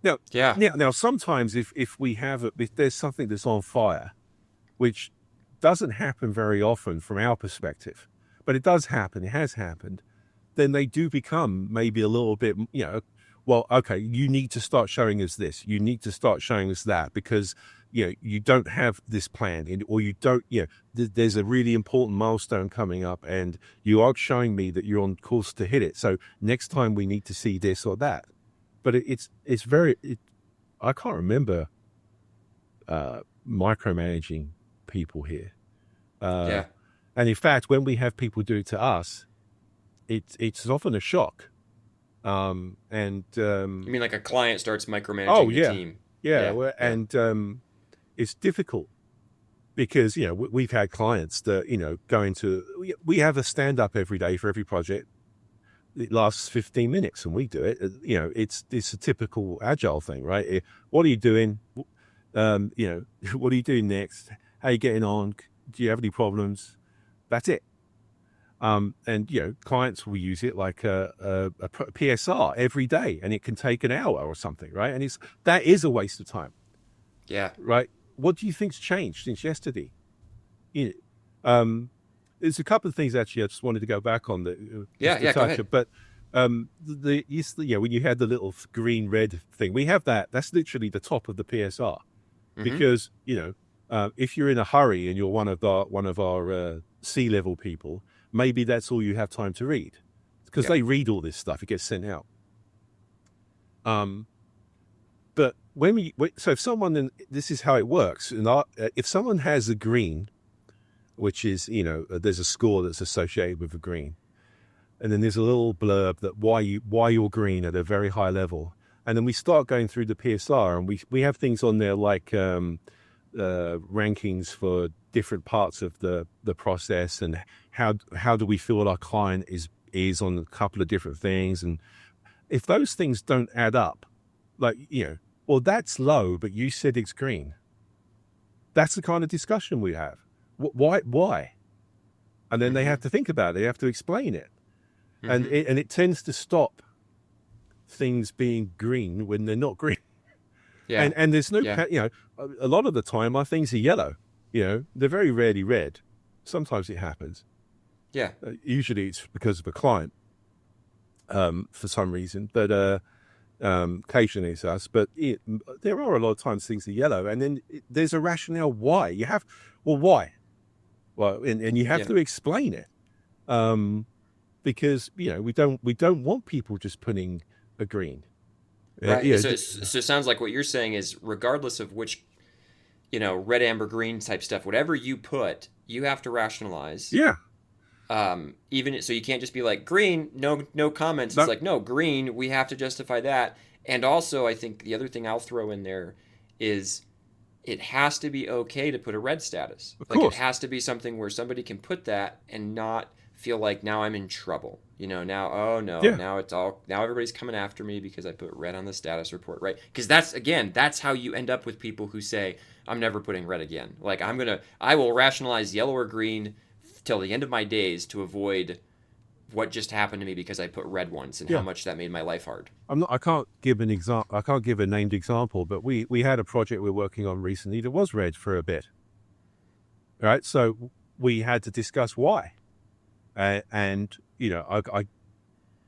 Now, Yeah. now, sometimes if there's something that's on fire, which doesn't happen very often from our perspective, but it does happen. It has happened. Then they do become maybe a little bit, well, okay, you need to start showing us this. You need to start showing us that because, you don't have this plan or you don't, there's a really important milestone coming up and you aren't showing me that you're on course to hit it. So next time we need to see this or that. But it's very, I can't remember micromanaging people here. Uh, Yeah. and in fact, when we have people do it to us, it's often a shock. And You mean like a client starts oh micromanaging the yeah, team? yeah, Yeah. Yeah. and it's difficult because we've had clients that go into we have a stand up every day for every project. It lasts 15 minutes, and we do it. It's a typical agile thing, right? What are you doing? What are you doing next? How are you getting on? Do you have any problems? That's it. And clients will use it like a PSR every day, and it can take an hour or something, right? And that is a waste of time, Yeah. right? What do you think's changed since yesterday? You um, there's a couple of things actually I just wanted to go back on Yeah. just to Yeah. Go touch ahead. it, but when you had the little green red thing, we have that. That's literally the top of the PSR Mm-hmm. because if you're in a hurry and you're one of our C-level people, maybe that's all you have time to read because Yeah. they read all this stuff. It gets sent out. Um, but so if someone, and this is how it works, and if someone has a green, which is there's a score that's associated with a green, and then there's a little blurb that why you're green at a very high level, and then we start going through the PSR, and we have things on there like rankings for different parts of the process, and how do we feel our client is on a couple of different things, and if those things don't add up, like well that's low, but you said it's green. That's the kind of discussion we have. Why? And then they Mm-hmm. have to think about it. They have to explain it, and Mm-hmm. it tends to stop things being green when they're not green. Yeah. And there's no, Yeah. a lot of the time our things are yellow. They're very rarely red. Sometimes it happens. Yeah. Usually it's because of a client for some reason, but occasionally it's us. But there are a lot of times things are yellow, and then there's a rationale why. Why? Well, and you have Yeah. to explain it because we don't want people just putting a green. Right. So it sounds like what you're saying is regardless of which, red, amber, green type stuff, whatever you put, you have to rationalize. yeah, Even so, you can't just be like green, no comments. It's no, like no green. We have to justify that. And also, I think the other thing I'll throw in there is it has to be okay to put a red status. of Like it course, has to be something where somebody can put that and not feel like now I'm in trouble. Now, oh no, yeah. now everybody's coming after me because I put red on the status report, right? Because that's how you end up with people who say I'm never putting red again. Like I will rationalize yellow or green till the end of my days to avoid what just happened to me because I put red once and how Yeah. much that made my life hard. I can't give an example. I can't give a named example, but we had a project we're working on recently that was red for a bit. Right. So we had to discuss why. And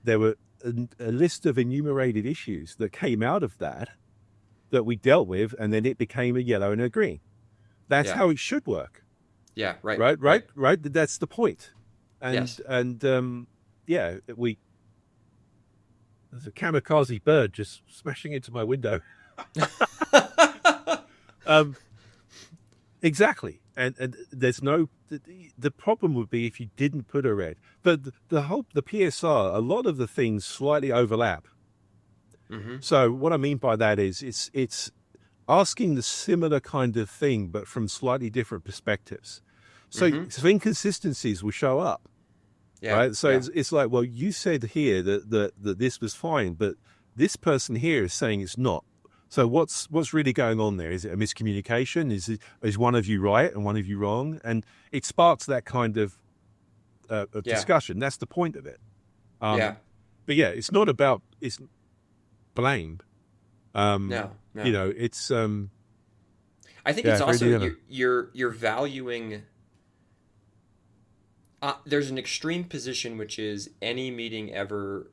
there were a list of enumerated issues that came out of that we dealt with, and then it became a yellow and a green. That's Yeah. how it should work. Yeah. Right. Right. Right. Right. Right. That's the point. And, Yes. yeah, there's a kamikaze bird just smashing into my window. Um, exactly. And there's no the problem would be if you didn't put a red. But the PSR, a lot of the things slightly overlap. Mm-hmm. So what I mean by that is it's asking the similar kind of thing but from slightly different perspectives. So Mm-hmm. so inconsistencies will show up, Yeah. right? So Yeah. it's like, well, you said here that this was fine, but this person here is saying it's not. So what's really going on there? Is it a miscommunication? Is one of you right and one of you wrong? And it sparks that kind of Yeah. discussion. That's the point of it. Yeah. Um, but yeah, it's not about it's blame. No, You no. know, it's I think yeah, it's very also dinner. you're valuing. There's an extreme position which is any meeting ever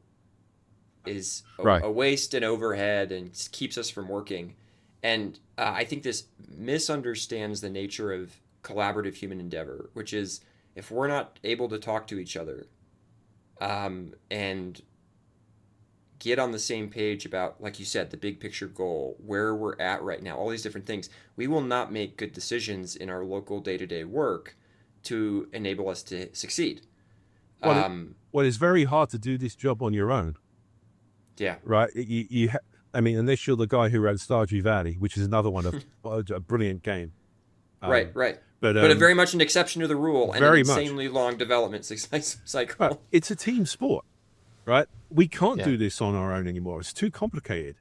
is Right. a waste and overhead and keeps us from working. And I think this misunderstands the nature of collaborative human endeavor, which is if we're not able to talk to each other and get on the same page about, like you said, the big picture goal, where we're at right now, all these different things, we will not make good decisions in our local day to day work to enable us to succeed. Well, Um, it's very hard to do this job on your own, yeah, right? I mean, unless you're the guy who wrote Stardew Valley, which is another one of a brilliant game. right, Um, right. but But a very much an exception to the rule and an very much, insanely long development cycle. it's a team sport, right? We can't Yeah. do this on our own anymore. It's too complicated.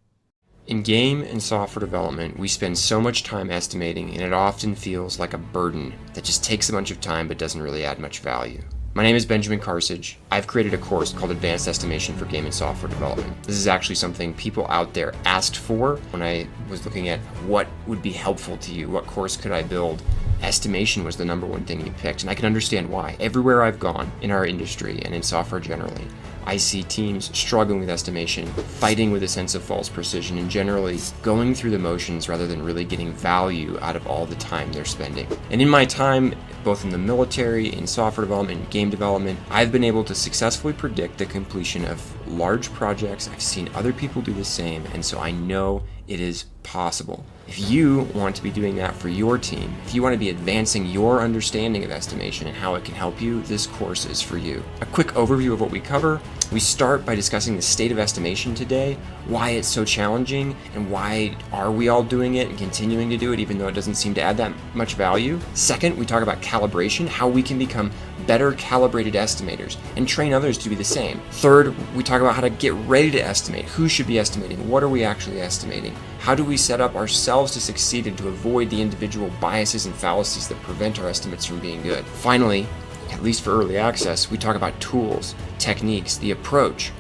In game and software development, we spend so much time estimating, and it often feels like a burden that just takes a bunch of time but doesn't really add much value. My name is Benjamin Karsage. I've created a course called Advanced Estimation for Game and Software Development. This is actually something people out there asked for when I was looking at what would be helpful to you, what course could I build. Estimation was the number one thing you picked, and I can understand why. Everywhere I've gone in our industry and in software generally, I see teams struggling with estimation, fighting with a sense of false precision, and generally going through the motions rather than really getting value out of all the time they're spending. And in my time, both in the military, in software development, and game development, I've been able to successfully predict the completion of large projects. I've seen other people do the same, and so I know it is possible. If you want to be doing that for your team, if you want to be advancing your understanding of estimation and how it can help you, this course is for you. A quick overview of what we cover. We start by discussing the state of estimation today, why it's so challenging, and why are we all doing it and continuing to do it even though it doesn't seem to add that much value. Second, we talk about calibration, how we can become better calibrated estimators and train others to be the same. Third, we talk about how to get ready to estimate, who should be estimating, what are we actually estimating, how do we set up ourselves to succeed and to avoid the individual biases and fallacies that prevent our estimates from being good. Finally, at least for early access, we talk about tools, techniques, the approach.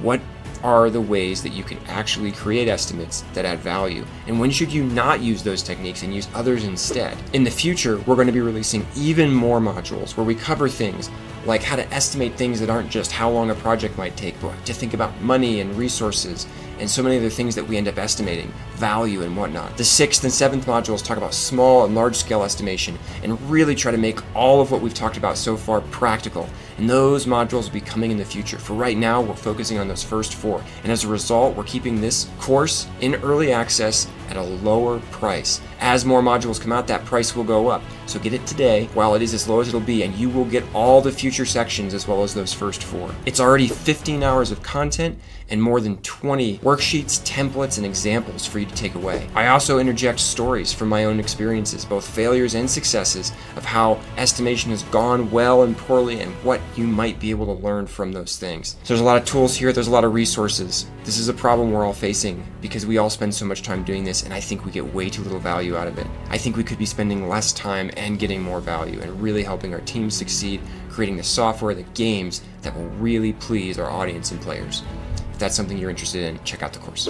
What are the ways that you can actually create estimates that add value? And when should you not use those techniques and use others instead? In the future, we're going to be releasing even more modules where we cover things like how to estimate things that aren't just how long a project might take, but to think about money and resources and so many other things that we end up estimating, value and whatnot. The 6th and 7th modules talk about small and large scale estimation and really try to make all of what we've talked about so far practical. And those modules will be coming in the future. For right now, we're focusing on those first 4. And as a result, we're keeping this course in early access at a lower price. As more modules come out, that price will go up. So get it today while it is as low as it'll be, and you will get all the future sections as well as those first 4. It's already 15 hours of content and more than 20 worksheets, templates, and examples for you to take away. I also interject stories from my own experiences, both failures and successes, of how estimation has gone well and poorly and what you might be able to learn from those things. So there's a lot of tools here, there's a lot of resources. This is a problem we're all facing because we all spend so much time doing this, and I think we get way too little value out of it. I think we could be spending less time and getting more value and really helping our teams succeed, creating the software, the games that will really please our audience and players. If that's something you're interested in, check out the course.